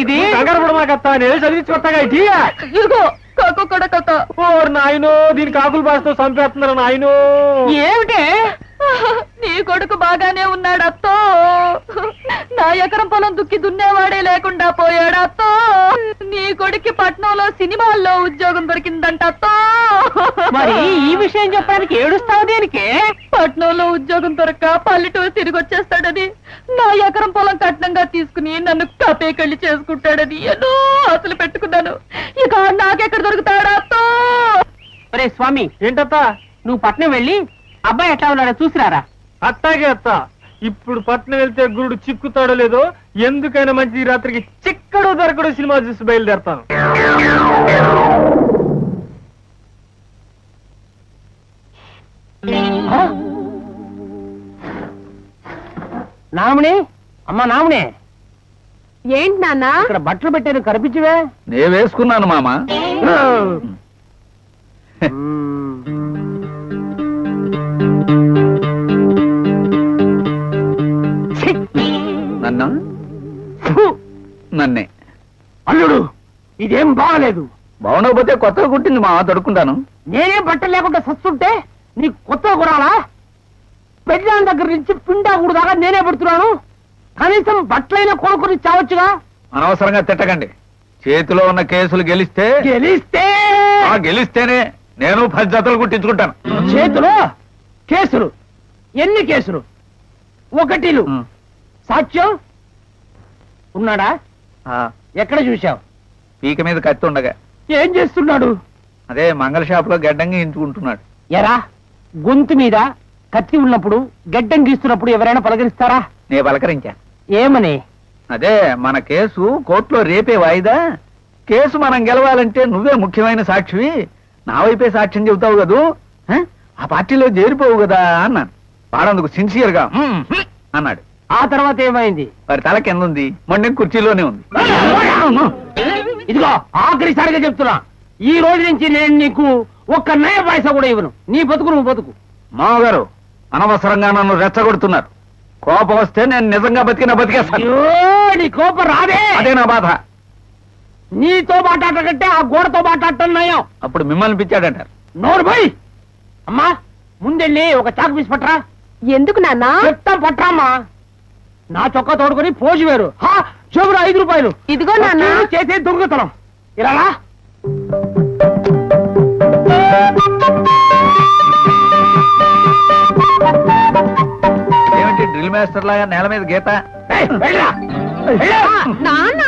ఇది కంగారు పడమాకత్తా నేను చదివించుకొస్తాగా ఇదిగో కాకు కూడా కథ. ఓ నాయనో దీని కాకులు బాస్తో చంపేస్తున్నారు నాయనో. ఏమిటే నీ కొడుకు బాగానే ఉన్నాడు అత్తో. నా ఎకరం పొలం దుక్కి దున్నేవాడే లేకుండా పోయాడు అత్తో. నీ కొడుక్కి పట్నంలో సినిమాల్లో ఉద్యోగం దొరికిందంట అత్తో. మరి ఈ విషయం చెప్పడానికి ఏడుస్తావు దేనికి? పట్నంలో ఉద్యోగం దొరక్క పల్లెటూరు తిరిగి వచ్చేస్తాడని, నా ఎకరం పొలం కట్నంగా తీసుకుని నన్ను కపేకళ్ళి చేసుకుంటాడని ఎన్నో ఆశలు పెట్టుకున్నాను. ఇక నాకెక్కడ దొరుకుతాడా అత్తో? ఒరే స్వామి, ఏంటత్తా? నువ్వు పట్నం వెళ్ళి అబ్బాయి ఎట్లా ఉన్నాడో చూసిరారా. అత్తాగే అత్త. ఇప్పుడు పట్నం వెళ్తే గురుడు చిక్కుతాడో లేదో, ఎందుకైనా మంచి ఈ రాత్రికి చిక్కడు దొరకడు సినిమా చూసి బయలుదేరతాను. నామిని, అమ్మా నామిని, ఏంటి నాన్న? ఇక్కడ బట్టలు పెట్టాను కనిపించవే. నే వేసుకున్నాను మామ. నన్ను నన్నే అల్లుడు, ఇదేం బాగలేదు. బాగుండకపోతే కొత్తగా కుట్టింది మామ, తడుకుంటాను. నేనే బట్టలు లేకుండా సస్తుంటే నీకు కొత్తగా కొనాలా? పెళ్ళాం దగ్గర నుంచి పిండాకుడు దాకా నేనే పెడుతున్నాను. కనీసం బట్టలైనా కొనుక్కొని చావచ్చుగా. అనవసరంగా తిట్టకండి. చేతిలో ఉన్న కేసులు గెలిస్తే గెలిస్తేనే నేను 10 జతలు కుట్టించుకుంటాను. చేతిలో కేసులు? ఎన్ని కేసులు? 1 సాక్ష్యం ఉన్నాడా? ఎక్కడ చూశావు? పీక మీద కత్తి ఉండగా. ఏం చేస్తున్నాడు? అదే మంగళ షాప్ లో గడ్డంగా ఎంచుకుంటున్నాడు. ఎరా, గొంతు మీద కత్తి ఉన్నప్పుడు గడ్డం గీస్తున్నప్పుడు ఎవరైనా పలకరిస్తారా? నే పలకరించా. ఏమని? అదే మన కేసు కోర్టులో రేపే వాయిదా. కేసు మనం గెలవాలంటే నువ్వే ముఖ్యమైన సాక్షివి, నా వైపే సాక్ష్యం చెబుతావు కదూ, ఆ పార్టీలో చేరిపోవు కదా అన్నాను. వాడందుకు సిన్సియర్ గా అన్నాడు. ఆ తర్వాత ఏమైంది? వారి తల కింద ఉంది, మొండెం కుర్చీలోనే ఉంది. ఇదిగో ఆఖరిసారిగా చెప్తున్నా, ఈ రోజు నుంచి నేను నీకు 1 నయ పైసా కూడా ఇవ్వను. నీ బతుకు నువ్వు బతుకు. మామగారు అనవసరంగా నన్ను రెచ్చగొడుతున్నారు. కోపం వస్తే నేను నిజంగా బతికేస్తాను. నీ కోపం రాదే. అదే నా బాధ. నీతో మాట్లాడటంటే ఆ గోడతో మాట్లాడటం నయం. అప్పుడు మిమ్మల్ని పిచ్చాడంటారు. నోరు పోయి. అమ్మా, ముందెళ్ళి ఒక చాకు పీసి పట్టరా. ఎందుకు నాన్న? చెప్తాం పట్టరామ్మా. నా చొక్కా తోడుకొని పోజు వేరు. చెబురు 5 రూపాయలు. ఇదిగో నాన్న. చేసే దొంగతనం. ఇలా ఏమిటి డ్రిల్ మాస్టర్ లాగా నేల మీద గీత? నాన్న,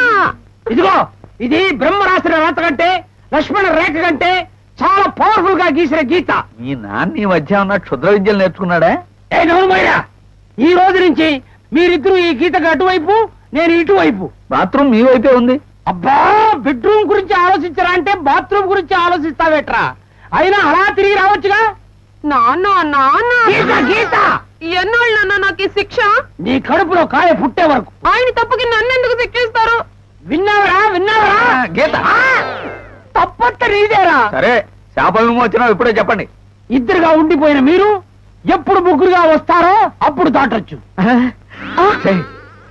ఇదిగో ఇది బ్రహ్మ రాసిన రాత కంటే, లక్ష్మణ రేఖ కంటే చాలా పవర్ఫుల్ గా గీసిన గీత. మీ నాన్న ఈ మధ్య ఉన్న క్షుద్ర విద్యలు నేర్చుకున్నాడా? ఈ రోజు నుంచి మీరిద్దరూ ఈ గీతకు అటువైపు, నేను ఇటువైపు. బాత్రూమ్ మీ వైపే ఉంది. అబ్బా, బెడ్రూమ్ గురించి ఆలోచించరా అంటే బాత్రూమ్ గురించి ఆలోచిస్తావేట్రా? అయినా అలా తిరిగి రావచ్చుగా. నాన్న, నాన్న, గీత గీత. ఎన్నాళ్ళు నాన్న నాకు ఈ శిక్ష? నీ కడుపులో కాయ పుట్టే వరకు. ఆయన తప్పుకి నన్ను ఎందుకు శిక్షిస్తారు? విన్నావరా విన్నావరా? గీత తప్పట్ట నీదేరా. సరే, చేపల వచ్చినా ఇప్పుడే చెప్పండి. ఇద్దరుగా ఉండిపోయిన మీరు ఎప్పుడు ముగ్గురుగా వస్తారో అప్పుడు దాటొచ్చు.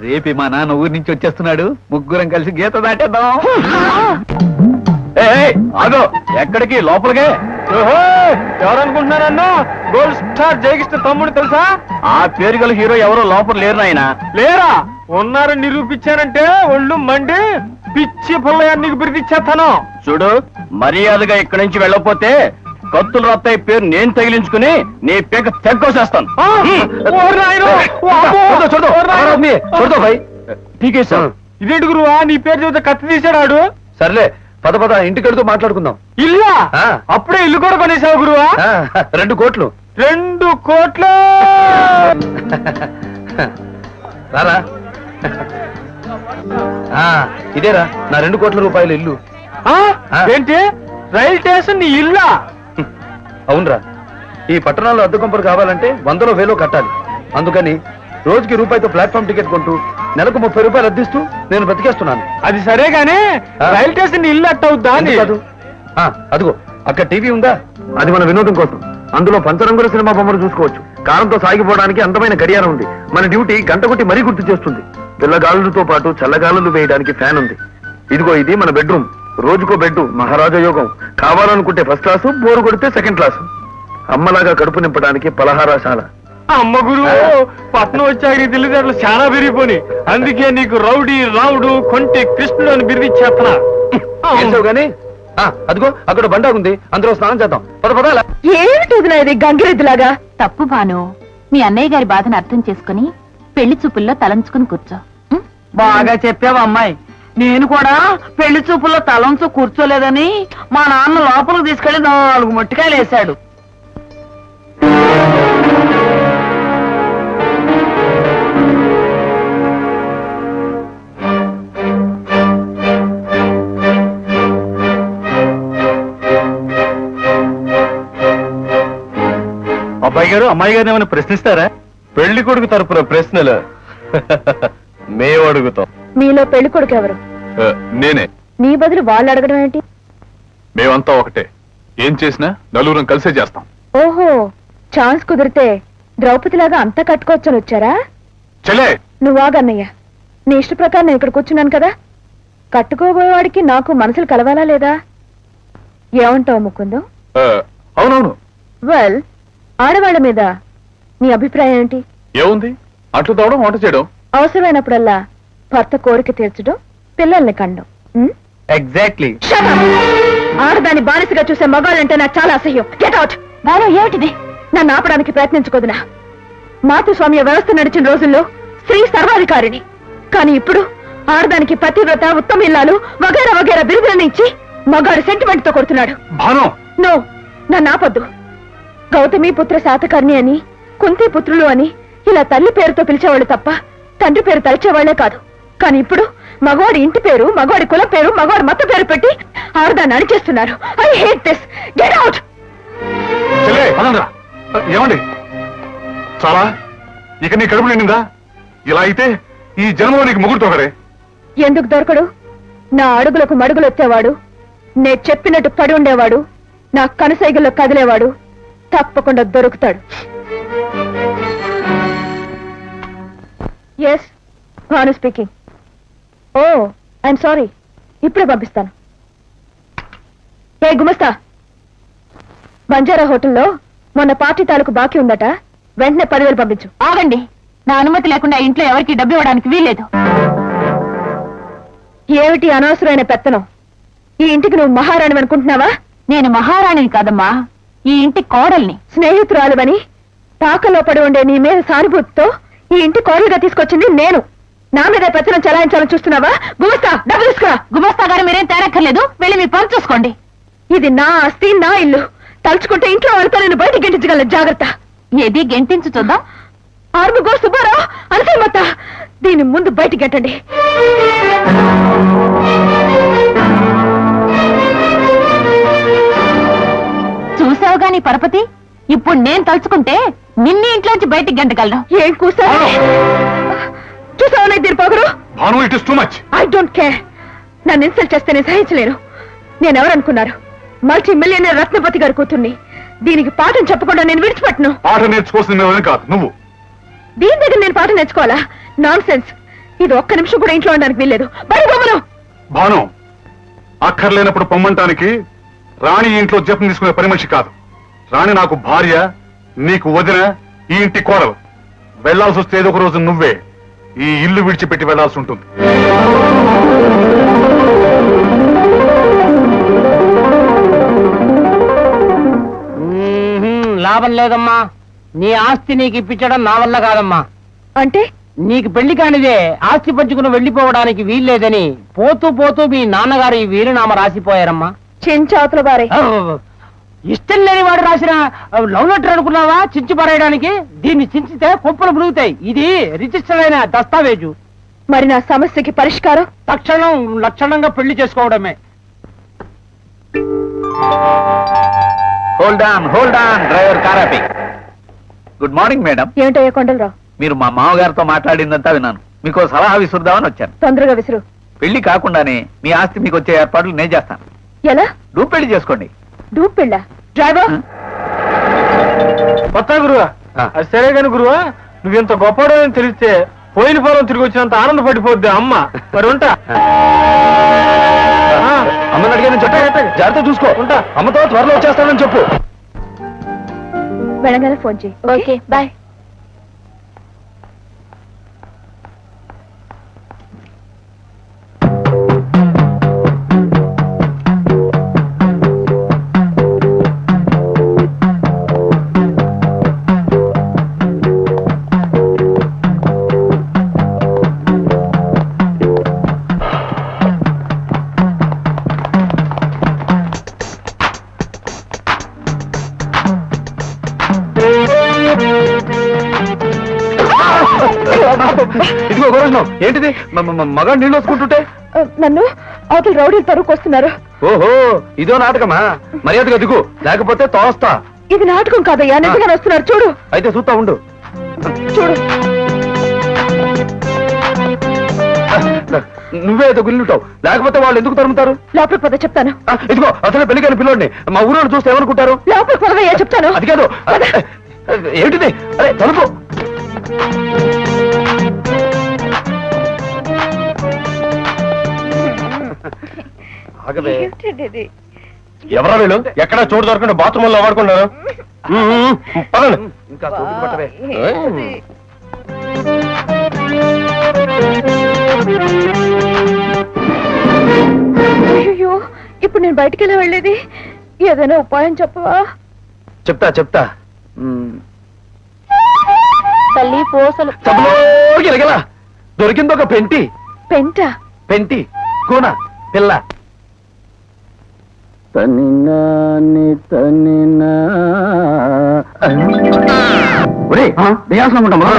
రేపి మా నాన్న ఊరి నుంచి వచ్చేస్తున్నాడు, ముగ్గురం కలిసి గీత దాటేద్దాం. అదో ఎక్కడికి? లోపలికే. ఎవరనుకుంటున్నారన్నా? గోల్డ్ స్టార్ జయకృష్ణ తమ్ముడు తెలుసా? ఆ పేరు గల హీరో ఎవరో లోపల లేరు నాయన. లేరా? ఉన్నారని నిరూపించానంటే ఒళ్ళు మండి పిచ్చి పుల్లయ్య నీకు బిరిదిచ్చేస్తాను. చూడు, మర్యాదగా ఇక్కడి నుంచి వెళ్ళకపోతే కత్తులు రత్తాయి పేరు నేను తగిలించుకుని నీ పేక తెగ్గోసేస్తాను. ఇదేంటి గురువా, నీ పేరు చెబితే కత్తి తీసాడు. సర్లే, పద పద ఇంటికెడుతూ మాట్లాడుకుందాం. ఇల్లా? అప్పుడే ఇల్లు కూడా కొనేసావు గురువా? 2 కోట్లు. 2 కోట్లు? రారా, ఇదేరా నా 2 కోట్ల రూపాయల ఇల్లు. ఏంటి, రైల్ స్టేషన్ నీ ఇల్లా? అవునరా, ఈ పట్టణాల్లో అద్దె కొంపలు కావాలంటే 100లో 1000లో కట్టాలి. అందుకని రోజుకి రూపాయితో ప్లాట్ఫామ్ టికెట్ కొంటూ నెలకు 30 రూపాయలు అద్దిస్తూ నేను బతికేస్తున్నాను. అది సరే గానీ రైల్ స్టేషన్ ఇల్లు అట్టవుద్దా అని. అదిగో అక్కడ టీవీ ఉందా, అది మన వినోదం కోసం. అందులో పంచరంగుల సినిమా బొమ్మలు చూసుకోవచ్చు. కాలంతో సాగిపోవడానికి అందమైన గడియారం ఉంది. మన డ్యూటీ గంట కొట్టి మరీ గుర్తు చేస్తుంది. పిల్లగాలులతో పాటు చల్లగాలులు వేయడానికి ఫ్యాన్ ఉంది. ఇదిగో ఇది మన బెడ్రూమ్. రోజుకో బెడ్, మహారాజా యోగం. కావాలనుకుంటే ఫస్ట్ క్లాసు, బోరు కొడితే సెకండ్ క్లాసు. అమ్మలాగా కడుపు నింపడానికి పలహారశాల. అమ్మ గురు, పట్నం వచ్చాక నీ తెలివితేటలు చాలా పెరిగిపోయి. అందుకే నీకు రౌడీ రావుడు కొంటి కృష్ణుడు అని బిరుదిచ్చేస్తున్నా. గానీ అదిగో అక్కడ బండాగుంది, అందులో స్నానం చేద్దాం. పద. ఏమిటి వదినా ఇది గంగిరెద్దులాగా? తప్పు భాను, మీ అన్నయ్య గారి బాధను అర్థం చేసుకుని పెళ్లి చూపుల్లో తలంచుకుని కూర్చో. బాగా చెప్పావు అమ్మాయి. నేను కూడా పెళ్లి చూపుల్లో తలంచు కూర్చోలేదని మా నాన్న లోపలికి తీసుకెళ్లి 4 మొట్టికాయలు వేశాడు. అబ్బాయి గారు, అమ్మాయి గారిని ఏమైనా ప్రశ్నిస్తారా? పెళ్లి కొడుకు తరపున ప్రశ్నలు మేము అడుగుతాం. మీలో పెళ్లి కొడుకు ఎవరు? నేనే. నీ బదులు వాళ్ళు అడగడం ఏంటి? మేమంతా ఒకటే. ఏం చేసినా నలుగురం కలిసే చేస్తాం. ఓహో, ఛాన్స్ కుదిరితే ద్రౌపదిలాగా అంతా కట్టుకోవచ్చని వచ్చారా? చలే నువ్వాగన్నయ్య, నీ ఇష్ట ప్రకారం నేను ఇక్కడ కూర్చున్నాను కదా. కట్టుకోబోయేవాడికి నాకు మనసులు కలవాలా లేదా? ఏమంటావు ముకుందం? అవునవును. వెల్, ఆడవాళ్ల మీద నీ అభిప్రాయం ఏంటి? ఏముంది, అట్లు తోవడం, వంట చేయడం. అవసరమైనప్పుడల్లా భర్త కోరిక తీర్చడం, పిల్లల్ని కండం. ఎగ్జాక్ట్లీ. ఆడదాన్ని బానిసగా చూసే మగాళ్ళంటే నాకు చాలా అసహ్యం. Get out. బాలో ఏమిటిది? నన్ను ఆపడానికి ప్రయత్నించుకోదునా. మాతృస్వామ్య వ్యవస్థ నడిచిన రోజుల్లో స్త్రీ సర్వాధికారిని. కానీ ఇప్పుడు ఆడదానికి పతివ్రత, ఉత్తమ ఇల్లాలు వగేరా వగేరా బిరుదులను ఇచ్చి మగాడు సెంటిమెంట్ తో కొడుతున్నాడు. నో, నన్ను ఆపొద్దు. గౌతమి పుత్ర శాతకర్ణి అని, కుంతి పుత్రులు అని ఇలా తల్లి పేరుతో పిలిచేవాళ్ళు తప్ప తండ్రి పేరు తలిచేవాళ్లే కాదు. కానీ ఇప్పుడు మగవాడి ఇంటి పేరు, మగవాడి కుల పేరు, మగవాడి మత పేరు పెట్టి ఆడదాన్ని అణిచేస్తున్నారు. I hate this. Get out. ఏమండి, చాలా ఇక నీ కడుపు నిండిందా? ఇలా అయితే ఈ జన్మలో నీకు ముగ్గురు తోగరే. ఎందుకు దొరకడు? నా అడుగులకు మడుగులు వచ్చేవాడు, నే చెప్పినట్టు పడి ఉండేవాడు, నా కనుసైగుల్లో కదిలేవాడు తప్పకుండా దొరుకుతాడు. Yes, Bhanu speaking. Oh, I'm sorry. ఇప్పుడే పంపిస్తాను. ఏ గుమస్తా, బంజారా హోటల్లో మొన్న పార్టీ తాలూకు బాకీ ఉందట, వెంటనే 10,000 పంపించు. ఆగండి, నా అనుమతి లేకుండా ఇంట్లో ఎవరికి డబ్బు ఇవ్వడానికి వీల్లేదు. ఏమిటి అనవసరమైన పెత్తనం? ఈ ఇంటికి నువ్వు మహారాణి అనుకుంటున్నావా? నేను మహారాణిని కాదమ్మా, ఈ ఇంటి కోడల్ని. స్నేహితురాలువని తాకల్లో పడి ఉండే నీ మీద సానుభూతితో ఈ ఇంటి కోడలుగా తీసుకొచ్చింది నేను. నా మీద పెత్తనం చలాయించాలని చూస్తున్నావా? గుమస్తా, డబ్బు తీసుకురా. గుమస్తా గారు మీరేం తేరక్కర్లేదు, వెళ్ళి మీ పని చూసుకోండి. ఇది నా ఆస్తి, నా ఇల్లు. తలుచుకుంటే ఇంట్లో వాళ్ళతో నేను బయట గెంటించగలను. జాగ్రత్త. ఏది గెంటించు చూద్దాం. ఆర్ముగో సుబ్బారావు, అనసూయమత్త, దీని ముందు బయట గెంటండి. చూసావుగా నీ పరపతి, ఇప్పుడు నేను తలుచుకుంటే నిన్ను ఇంట్లోంచి బయటికి గంటగలను. ఏం కూసా? చూసావు దీని పొగరు? I don't care. నన్ను ఇన్సల్ట్ చేస్తే నేను సహించలేను. నేనెవరనుకున్నారు? మల్టీ మిలియనర్ రత్నపతి గారు కూతుర్ని. దీనికి పాఠం చెప్పకుండా నేను విడిచిపెట్టను. పాఠం నేర్చుకోవాల్సింది కాదు నువ్వు. దీని దగ్గర నేను పాఠం నేర్చుకోవాలా? Non sense. ఇది ఒక్క నిమిషం కూడా ఇంట్లో ఉండడానికి వీల్లేదు. బడి బొమ్మను. భాను, అక్కర్లేనప్పుడు పొమ్మంటానికి రాణి ఇంట్లో జపం తీసుకునే పని మనిషి కాదు. రాణి నాకు భార్య, నీకు వదిన, ఈ ఇంటి కోడలు. వెళ్లాల్సి వస్తే ఏదో ఒక రోజు నువ్వే ఈ ఇల్లు విడిచిపెట్టి వెళ్లాల్సి ఉంటుంది. లాభం లేదమ్మా. నీ ఆస్తి నీకు ఇప్పించడం నా వల్ల కాదమ్మా. అంటే నీకు పెళ్లి కానిదే ఆస్తి పంచుకుని వెళ్లిపోవడానికి వీల్లేదని పోతూ పోతూ మీ నాన్నగారు ఈ వీలునామా రాసిపోయారమ్మా. చెంచాతుల బారే. ఇష్టం లేని వాడు రాసిన లవ్ లెటర్ అనుకున్నావా చించి పారేయడానికి? దీన్ని చించితే కుప్పలు మురుగుతాయి. ఇది రిజిస్టర్ అయిన దస్తావేజు. మరి నా సమస్యకి పరిష్కారం? తక్షణం లక్షణంగా పెళ్లి చేసుకోవడమే. హోల్డ్ ఆన్ డ్రైవర్ కారాపి. Good morning madam. ఏమిటయ్యా కొండలరావు? మీరు మా మామగారితో మాట్లాడిందంతా విన్నాను. మీకు సలహా విసురుదామని వచ్చాను. తొందరగా విసురు. పెళ్లి కాకుండానే మీ ఆస్తి మీకు వచ్చే ఏర్పాట్లు నేను చేస్తాను. ఎలా? డూప్ పెళ్లి చేసుకోండి. డూప్ పెళ్ళా? డ్రైవర్ కొత్త గురువా? అది సరే కాని గురువా, నువ్వెంత గొప్పడో అని తెలిస్తే పోయిన పొలం తిరిగి వచ్చినంత ఆనందపడిపోద్ది అమ్మ. మరి ఉంటా. అమ్మని అడిగాను చెప్ప, జాగ్రత్త చూసుకో. ఉంటా. అమ్మతో త్వరలో వచ్చేస్తానని చెప్పు. వెళ్ళగానే ఫోన్ చేయి. Okay bye. ఇదిగో గోరష్ణం, ఏంటిది మగ నీళ్ళు వసుకుంటుంటే? నన్ను అవతల రౌడీలు తరువుకొస్తున్నారు. ఓహో, ఇదో నాటకమా? మర్యాదగా దిగు, లేకపోతే తోస్తా. ఇది నాటకం కాదయ్యా, నిజంగా వస్తున్నారు. చూడు అయితే చూస్తా ఉండు. చూడు. నువ్వే ఏదో గుల్లుంటావు, లేకపోతే వాళ్ళు ఎందుకు తరుముతారు? లోపలికి పోతే చెప్తాను. ఇదిగో అసలే పెళ్లికైన పిల్లోడిని మా ఊరోళ్ళు చూస్తే ఏమనుకుంటారు? లోపలికి పోదయ్యా, చెప్తాను. అది కాదు, ఏమిటిది? అరే తలుపు. ఎవరా వీళ్ళు? ఎక్కడా చోటు దొరకకుండా బాత్రూమ్ లో వాడుకున్నారు. ఇంకా సోపుకి పట్టవే. అయ్యో, ఇప్పుడు నేను బయటికి ఎలా వెళ్ళేది? ఏదైనా ఉపాయం చెప్పవా? చెప్తా చెప్తా. తల్లి పూసలు. ఎలగలా దొరికింది ఒక పెంటి. పెంట? పెంటి కూన పిల్ల. దేయాసనం ఉంటామా?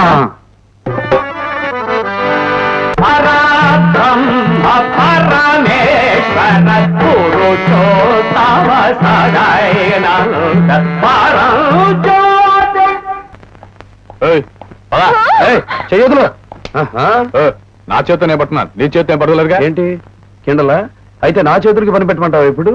చెయ్యదులు. నా చేతితో నేను పట్టున్నాను, నీ చేతితో ఏం పడలేదుగా. ఏంటి కిండలా? అయితే నా చేతులకి పని పెట్టమంటావా ఇప్పుడు?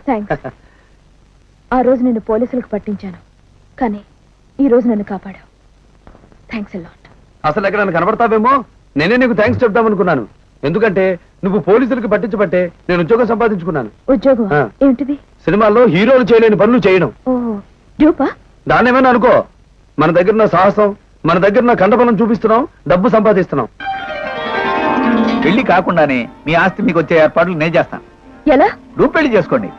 థ్యాంక్స్. ఆ రోజు నిన్ను పోలీసులకు పట్టించాను, కానీ ఈ రోజు నన్ను కాపాడావు. Thanks a lot. అసలు ఎక్కడ కనబడతావేమో, నేనే నీకు థ్యాంక్స్ చెప్దామనుకున్నాను. ఎందుకంటే నువ్వు పోలీసులకు పట్టించబట్టే నేను ఉద్యోగం సంపాదించుకున్నాను. ఉద్యోగం ఆ. ఏమిటిది? సినిమాల్లో హీరోలు చేయలేని పనులు చేయడం. ఓహో, డ్యూపా? దాన్నేమైనా అనుకో, మన దగ్గర సాహసం, మన దగ్గర కండబలం చూపిస్తున్నాం, డబ్బు సంపాదిస్తున్నాం. పెళ్లి కాకుండానే మీ ఆస్తి మీకు వచ్చే ఏర్పాట్లు నేను చేస్తాను. ఎలా? రూపు పెళ్లి చేసుకోండి.